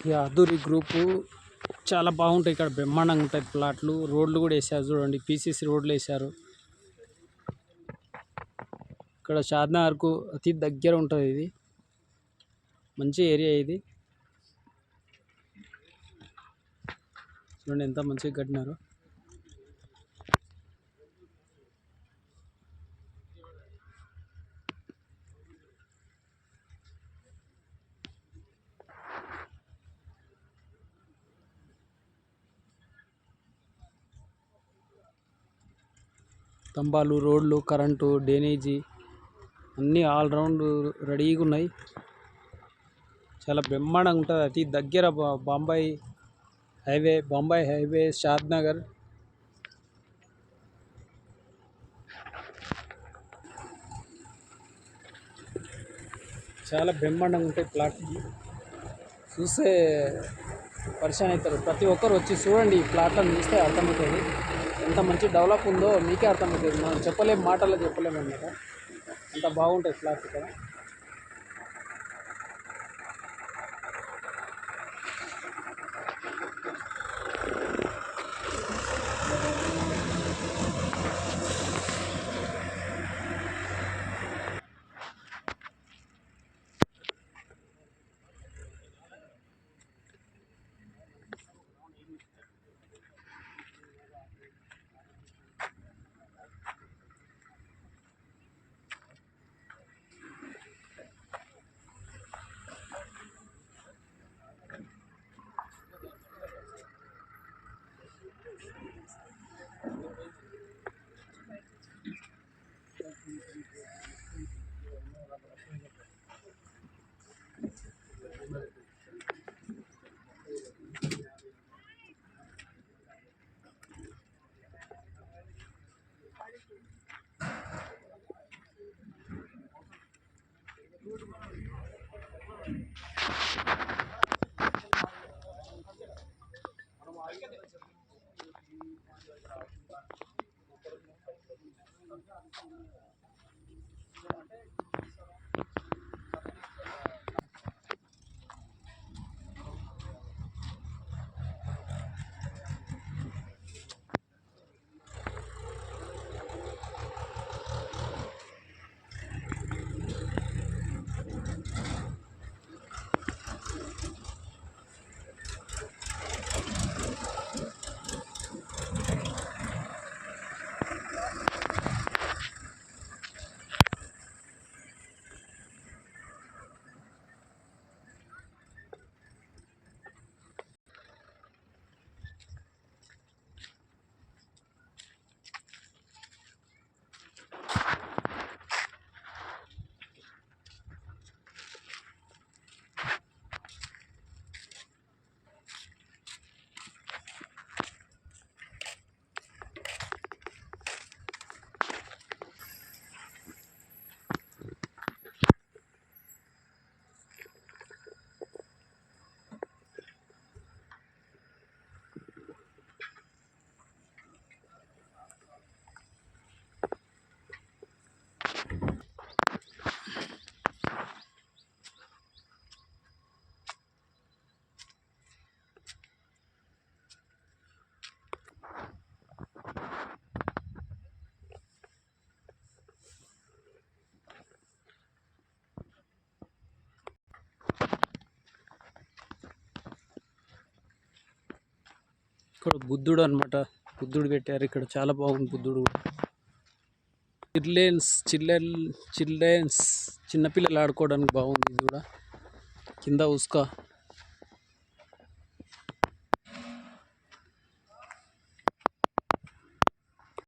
ఈ అధూరి గ్రూపు చాలా బాగుంటాయి. ఇక్కడ బ్రహ్మాండంగా ఉంటాయి ప్లాట్లు. రోడ్లు కూడా వేసారు చూడండి, పీసీసీ రోడ్లు వేసారు. ఇక్కడ షాద్నగర్కు అతి దగ్గర ఉంటుంది. ఇది మంచి ఏరియా. ఇది చూడండి ఎంత మంచిగా కట్టినారు. స్తంభాలు, రోడ్లు, కరెంటు, డ్రైనేజీ అన్నీ ఆల్రౌండ్ రెడీగా ఉన్నాయి. చాలా బ్రహ్మాండంగా ఉంటుంది. అతి దగ్గర బొంబాయి హైవే షాద్నగర్. చాలా బ్రహ్మాండంగా ఉంటాయి ప్లాట్. చూస్తే పరిచయం అవుతారు. ప్రతి ఒక్కరు వచ్చి చూడండి. ఈ ప్లాట్లను చూస్తే అర్థమవుతుంది ఎంత మంచి డెవలప్ ఉందో. మీకే అర్థమవుతుంది. మనం చెప్పలేము, మాటల్లో చెప్పలేము అన్నమాట. అంత బాగుంటాయి ఫ్లాట్స్ ఇక్కడ. ఇక్కడ బుద్ధుడు అనమాట. బుద్ధుడు పెట్టారు ఇక్కడ. చాలా బాగుంది బుద్ధుడు. చిల్డ్రన్స్ చిన్నపిల్లలు ఆడుకోవడానికి బాగుంది. ఇది కూడా కింద ఉస్కా